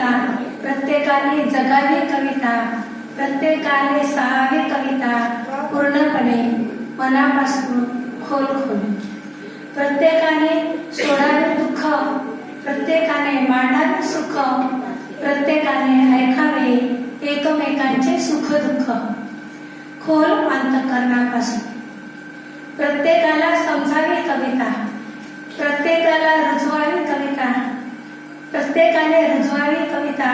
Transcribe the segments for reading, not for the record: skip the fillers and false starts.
कविता, प्रत्येकाने जगावी कविता, प्रत्येकाने सहावी कविता पूर्णपणे मनापासून खोल खोल. प्रत्येकाने सोडावे दुःख, प्रत्येकाने मांडावे सुख, प्रत्येकाने ऐकावे एकमेकांचे सुख दुःख खोल अंतःकरणापासून. प्रत्येकाला समजावी कविता, प्रत्येकाला रुजवावी कविता, प्रत्येकाने रुजवावी कविता,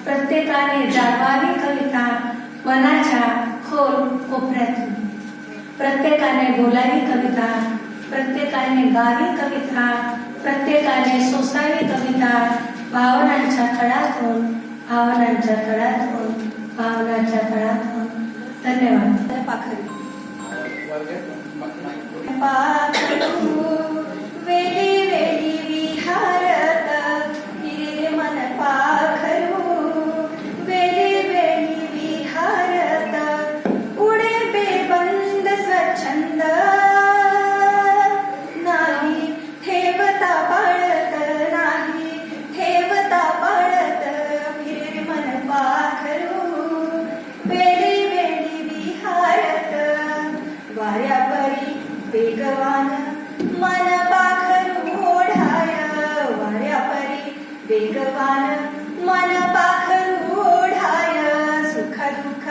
प्रत्येकाने जागवावी कविता मनाच्या खोल कोपऱ्यातून. प्रत्येकाने बोलावी कविता, प्रत्येकाने गावी कविता, प्रत्येकाने सोसावी कविता भावनांच्या तळातून, भावनांच्या तळातून, भावनांच्या तळातून. धन्यवाद. पाखरू वेली वेली विहारत हिरे मन पाखरू वेली वेली विहारत उडे बेबंद स्वच्छंद नाही ठेवता पाळत नाही ठेवता पाळत हिरे मन पाखरू वेली वेली विहारत वाऱ्यापरी वेगवान मन पाखरू ओढाय वाऱ्यापरी वेगवान मन पाखरू ओढाय सुख दुःख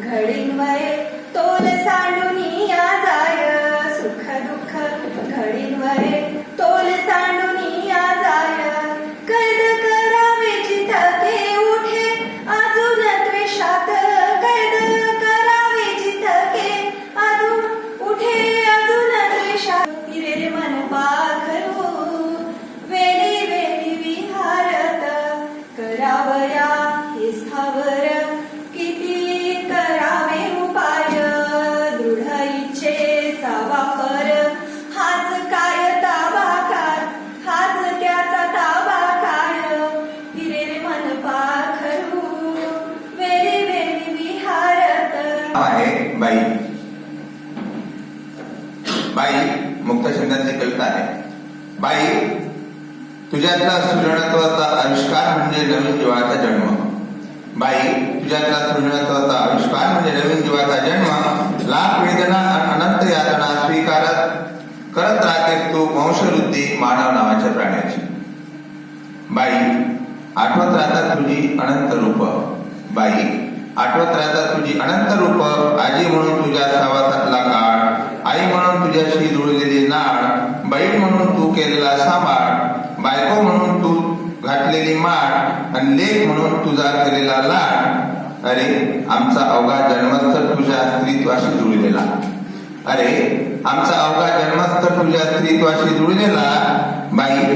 घडींवये तोल सांडूनी जाय सुख दुःख घडींवये तोल सांडूनी जाय कैद करावे जिथके उठे अजून द्वेषात कैद करावे जिथके अजून उठे अजून द्वेषात हिरे मन पाखरू वेली वेली विहारत करावया हे स्थावर किती करावे उपाय दृढ इच्छेचा वापर हाच काय ताबाकार हाच त्याचा ताबाकार हिरे मन पाखरू वेली वेली विहारत. आहे बाई. बाई मुक्तछंदाची कविता आहे. बाई, तुझ्यातला सृजनत्वाचा आविष्कार म्हणजे नवीन जीवाचा जन्म. बाई, तुझ्यातला सृजनत्वाचा आविष्कार म्हणजे नवीन जीवाचा जन्म. लाख वेदना अनंत यातना स्वीकारत करत राहतेस तू वंशवृद्धी मानव नावाच्या प्राण्याची. बाई, आठवत राहतात तुझी अनंत रूप. बाई, आठवत राहतात तुझी अनंत रूप. आजी म्हणून तुझ्या सहवासातला काळ, आई म्हणून तुझ्याशी जुळलेली नाळ, बहीण म्हणून तू केलेला सांभाळ, बायको म्हणून तू घातलेली माळ आणि लेक म्हणून तुझा केलेला लाड. अरे आमचा अवघा जन्मस्थ तुझ्या स्त्रीत्वाशी जुळलेला. अरे आमचा अवघा जन्मस्थ तुझ्या स्त्रीत्वाशी जुळलेला. बाई,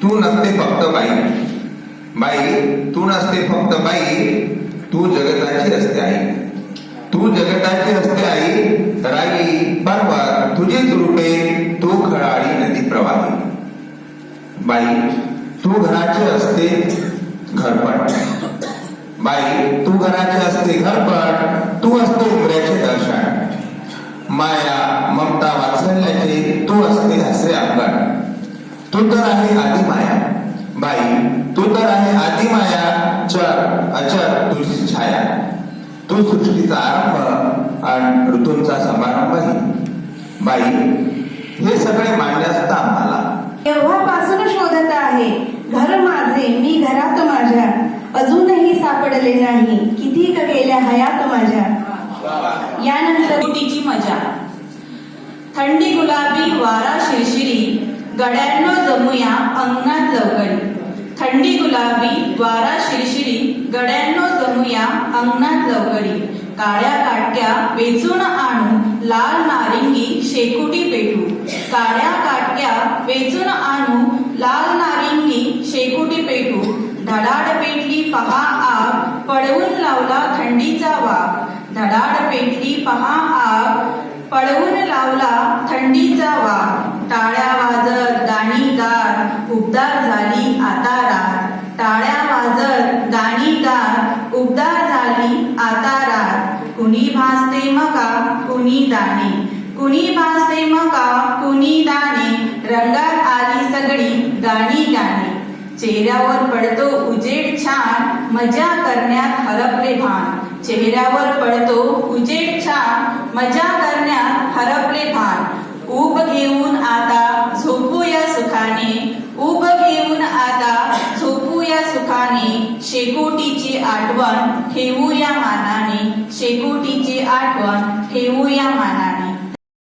तू नसते फक्त बाई. बाई, तू नसते फक्त बाई, तू जगताची असते आई. तू जगताची असते आई. राई पर्वत तुझीच रूपे, तू खळाळी नदी प्रवाही. बाई, तू घराचे असते घरपट. बाई, तू घराचे असते घरपट, तू असते उमऱ्याचे दर्शन. माया ममता वात्सल्याचे तू असते हसरे अंगण. तू तर आहे आदी माया. बाई, तू तर आहे आदी माया. चर अचर तुझी छाया. तू सृष्टीचा आरंभ आणि ऋतूंचा समारंभही. बाई, हे सगळे मान्य असतं आम्हाला. तेव्हापासून शोधत आहे घर माझे मी घरात माझ्या, अजूनही सापडले नाही किती केल्या हयात माझ्या. यानंतर तिची मजा. थंडी गुलाबी वारा शिरशिरी, गड्यांनो जमूया अंगणात लवकरी. थंडी गुलाबी वारा शिरशिरी, गड्यांनो जमूया अंगणात लवकरी. काळ्या काटक्या वेचून आणू, लाल नारिंगी शेकोटी पेटू. काळ्या काटक्या वेचून आणू, लाल नारिंगी शेकोटी पेटू. धडाड पेटली पहा आग, पळवून लावला थंडीचा वाग. धडाड पेटली पहा आग, पळवून लावला थंडीचा वाग. टाळ्या वाजत गाणी गात, उबदार झाली आता रात. टाळ्या वाजत गाणी गात, उबदार झाली आता रात. कुणी भासते मका कुणी दाणे, कुणी भासते मका कुणी दाणे. रंगात आली सगळी गाणी गाणी. चेहऱ्यावर पडतो उजेड छान, मजा करण्यात हरपले भान. चेहऱ्यावर पडतो उजेड छान, मजा करण्यात हरपले भान. ऊब घेऊन आता झोपूया सुखाने, ऊब घेऊन आता झोपूया सुखाने. शेकोटीची आठवण ठेवूया मानाने, शेकोटीची आठवण ठेवूया मानाने.